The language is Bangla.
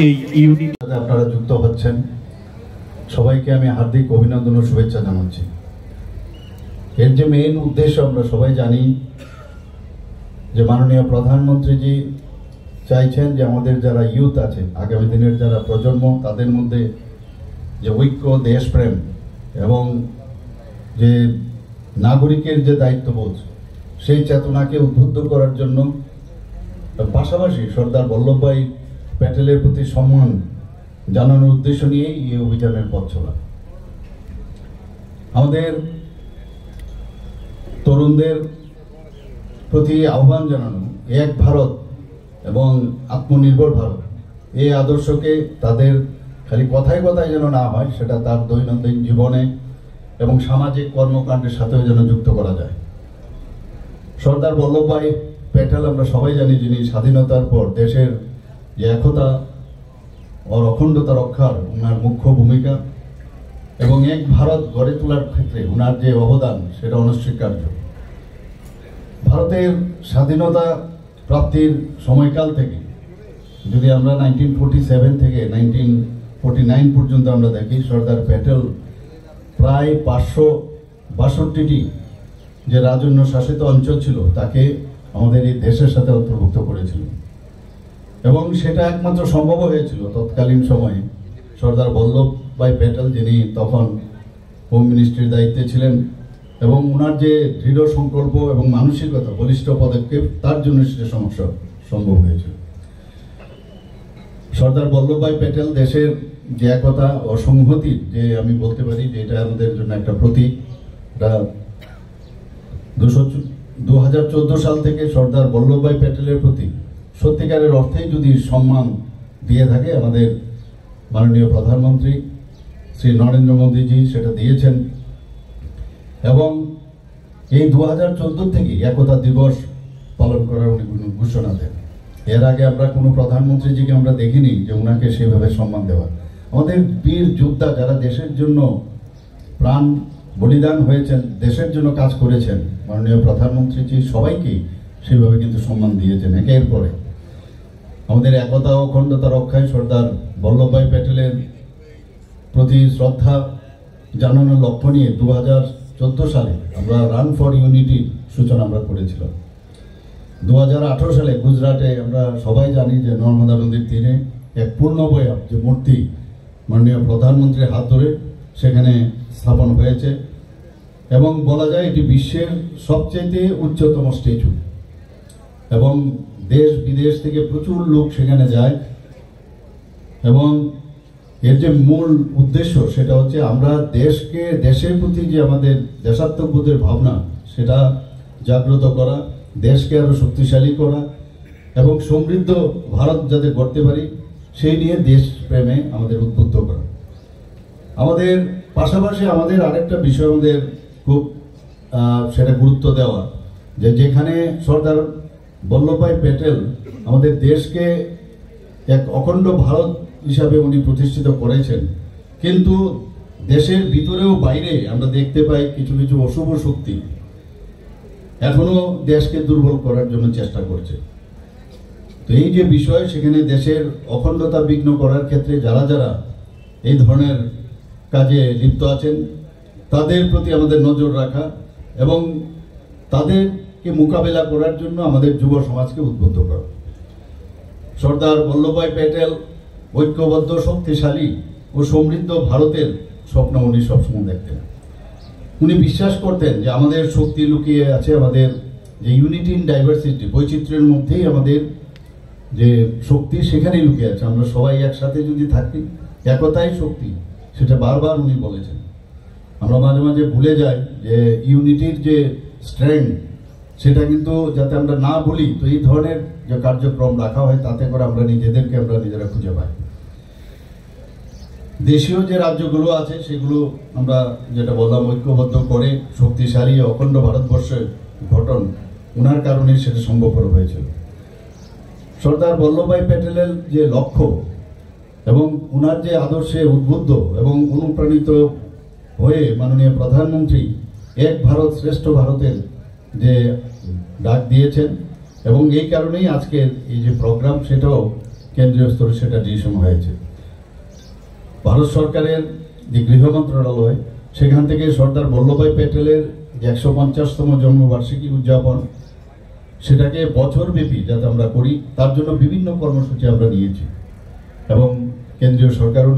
এই ইউনিট আপনারা যুক্ত হচ্ছেন, সবাইকে আমি হার্দিক অভিনন্দন ও শুভেচ্ছা জানাচ্ছি। এর যে মেইন উদ্দেশ্য আমরা সবাই জানি যে মাননীয় প্রধানমন্ত্রীজি চাইছেন যে আমাদের যারা ইউথ আছে, আগামী দিনের যারা প্রজন্ম, তাদের মধ্যে যে ঐক্য, দেশপ্রেম এবং যে নাগরিকের যে দায়িত্ববোধ, সেই চেতনাকে উদ্বুদ্ধ করার জন্য, পাশাপাশি সর্দার বল্লভভাই প্যাটেলের প্রতি সম্মান জানানোর উদ্দেশ্য নিয়েই এই অভিযানের পথ চলা। আমাদের তরুণদের প্রতি আহ্বান জানানো এক ভারত এবং আত্মনির্ভর ভারত, এই আদর্শকে তাদের খালি কথায় কথায় যেন না হয়, সেটা তার দৈনন্দিন জীবনে এবং সামাজিক কর্মকাণ্ডের সাথেও যেন যুক্ত করা যায়। সর্দার বল্লভভাই প্যাটেল আমরা সবাই জানি, যিনি স্বাধীনতার পর দেশের যে একতা ও অখণ্ডতা রক্ষার ওনার মুখ্য ভূমিকা এবং এক ভারত গড়ে তোলার ক্ষেত্রে ওনার যে অবদান, সেটা অনস্বীকার্য। ভারতের স্বাধীনতা প্রাপ্তির সময়কাল থেকে যদি আমরা 1947 থেকে 1949 পর্যন্ত আমরা দেখি, সর্দার প্যাটেল প্রায় 562টি যে রাজন্য শাসিত অঞ্চল ছিল তাকে আমাদের এই দেশের সাথে অন্তর্ভুক্ত করেছিল এবং সেটা একমাত্র সম্ভব হয়েছিল তৎকালীন সময়ে সর্দার বল্লভভাই প্যাটেল, যিনি তখন হোম মিনিস্ট্রির দায়িত্বে ছিলেন, এবং ওনার যে দৃঢ় সংকল্প এবং মানসিকতা, বলিষ্ঠ পদক্ষেপ, তার জন্য সেটা সমস্যা সম্ভব হয়েছিল। সর্দার বল্লভভাই প্যাটেল দেশের যে একতা ও সংহতির যে আমি বলতে পারি যে এটা আমাদের জন্য একটা প্রতীক। এটা 2014 সাল থেকে সর্দার বল্লভভাই প্যাটেলের প্রতি সত্যিকারের অর্থেই যদি সম্মান দিয়ে থাকে আমাদের মাননীয় প্রধানমন্ত্রী শ্রী নরেন্দ্র মোদীজি, সেটা দিয়েছেন। এবং এই 2014 থেকে একতা দিবস পালন করার উনি ঘোষণা দেন। এর আগে আমরা কোনো প্রধানমন্ত্রীজিকে আমরা দেখিনি যে ওনাকে সেভাবে সম্মান দেওয়া। আমাদের বীর যোদ্ধা যারা দেশের জন্য প্রাণ বলিদান হয়েছেন, দেশের জন্য কাজ করেছেন, মাননীয় প্রধানমন্ত্রীজি সবাইকেই সেভাবে কিন্তু সম্মান দিয়েছেন। একের পরে আমাদের একতা ও অখণ্ডতা রক্ষায় সর্দার বল্লভভাই প্যাটেলের প্রতি শ্রদ্ধা জানানোর লক্ষ্য নিয়ে 2014 সালে আমরা রান ফর ইউনিটির সূচনা আমরা করেছিলাম। 2018 সালে গুজরাটে আমরা সবাই জানি যে নর্মদা নদীর তীরে এক পূর্ণবয়ব যে মূর্তি মাননীয় প্রধানমন্ত্রীর হাত ধরে সেখানে স্থাপন হয়েছে এবং বলা যায় এটি বিশ্বের সবচেয়ে উচ্চতম স্ট্যাচু এবং দেশ বিদেশ থেকে প্রচুর লোক সেখানে যায়। এবং এর যে মূল উদ্দেশ্য সেটা হচ্ছে আমরা দেশের প্রতি যে আমাদের দেশাত্মবোধের ভাবনা, সেটা জাগ্রত করা, দেশকে আরো শক্তিশালী করা এবং সমৃদ্ধ ভারত যাতে গড়তে পারি সেই নিয়ে দেশপ্রেমে আমাদের উদ্বুদ্ধ করা। আমাদের পাশাপাশি আমাদের আরেকটা বিষয় আমাদের খুব সেটা গুরুত্ব দেওয়া, যে যেখানে সর্দার বল্লভভাই প্যাটেল আমাদের দেশকে এক অখণ্ড ভারত হিসাবে উনি প্রতিষ্ঠিত করেছেন, কিন্তু দেশের ভিতরেও বাইরে আমরা দেখতে পাই কিছু কিছু অশুভ শক্তি এখনো দেশকে দুর্বল করার জন্য চেষ্টা করছে। তো এই যে বিষয়, সেখানে দেশের অখণ্ডতা বিঘ্ন করার ক্ষেত্রে যারা যারা এই ধরনের কাজে লিপ্ত আছেন তাদের প্রতি আমাদের নজর রাখা এবং তাদেরকে মোকাবেলা করার জন্য আমাদের যুব সমাজকে উদ্বুদ্ধ করা। সর্দার বল্লভভাই প্যাটেল ঐক্যবদ্ধ, শক্তিশালী ও সমৃদ্ধ ভারতের স্বপ্ন উনি সবসময় দেখতেন। উনি বিশ্বাস করতেন যে আমাদের শক্তি লুকিয়ে আছে, আমাদের যে ইউনিটি ইন ডাইভার্সিটি, বৈচিত্র্যের মধ্যেই আমাদের যে শক্তি সেখানেই লুকিয়ে আছে। আমরা সবাই একসাথে যদি থাকি, একতাই শক্তি, সেটা বারবার উনি বলেছেন। আমরা মাঝে মাঝে ভুলে যাই যে ইউনিটির যে স্ট্রেংথ, সেটা কিন্তু যাতে আমরা না ভুলি। তো এই ধরনের যে কার্যক্রম রাখা হয় তাতে করে আমরা নিজেরা খুঁজে পাই। দেশীয় যে রাজ্যগুলো আছে সেগুলো আমরা যেটা বললাম ঐক্যবদ্ধ করে শক্তিশালী অখণ্ড ভারতবর্ষের গঠন, ওনার কারণে সেটা সম্ভবপর হয়েছিল। সর্দার বল্লভভাই প্যাটেলের যে লক্ষ্য এবং ওনার যে আদর্শে উদ্বুদ্ধ এবং অনুপ্রাণিত হয়ে মাননীয় প্রধানমন্ত্রী এক ভারত শ্রেষ্ঠ ভারতের যে ডাক দিয়েছেন এবং এই কারণেই আজকের এই যে প্রোগ্রাম, সেটাও কেন্দ্রীয় স্তরে সেটা ডিসিশন হয়েছে। ভারত সরকারের যে গৃহ মন্ত্রণালয়, সেখান থেকে সর্দার বল্লভভাই প্যাটেলের যে 150তম জন্মবার্ষিকী উদযাপন, সেটাকে বছরব্যাপী যাতে আমরা করি তার জন্য বিভিন্ন কর্মসূচি আমরা নিয়েছি এবং কেন্দ্রীয় সরকারও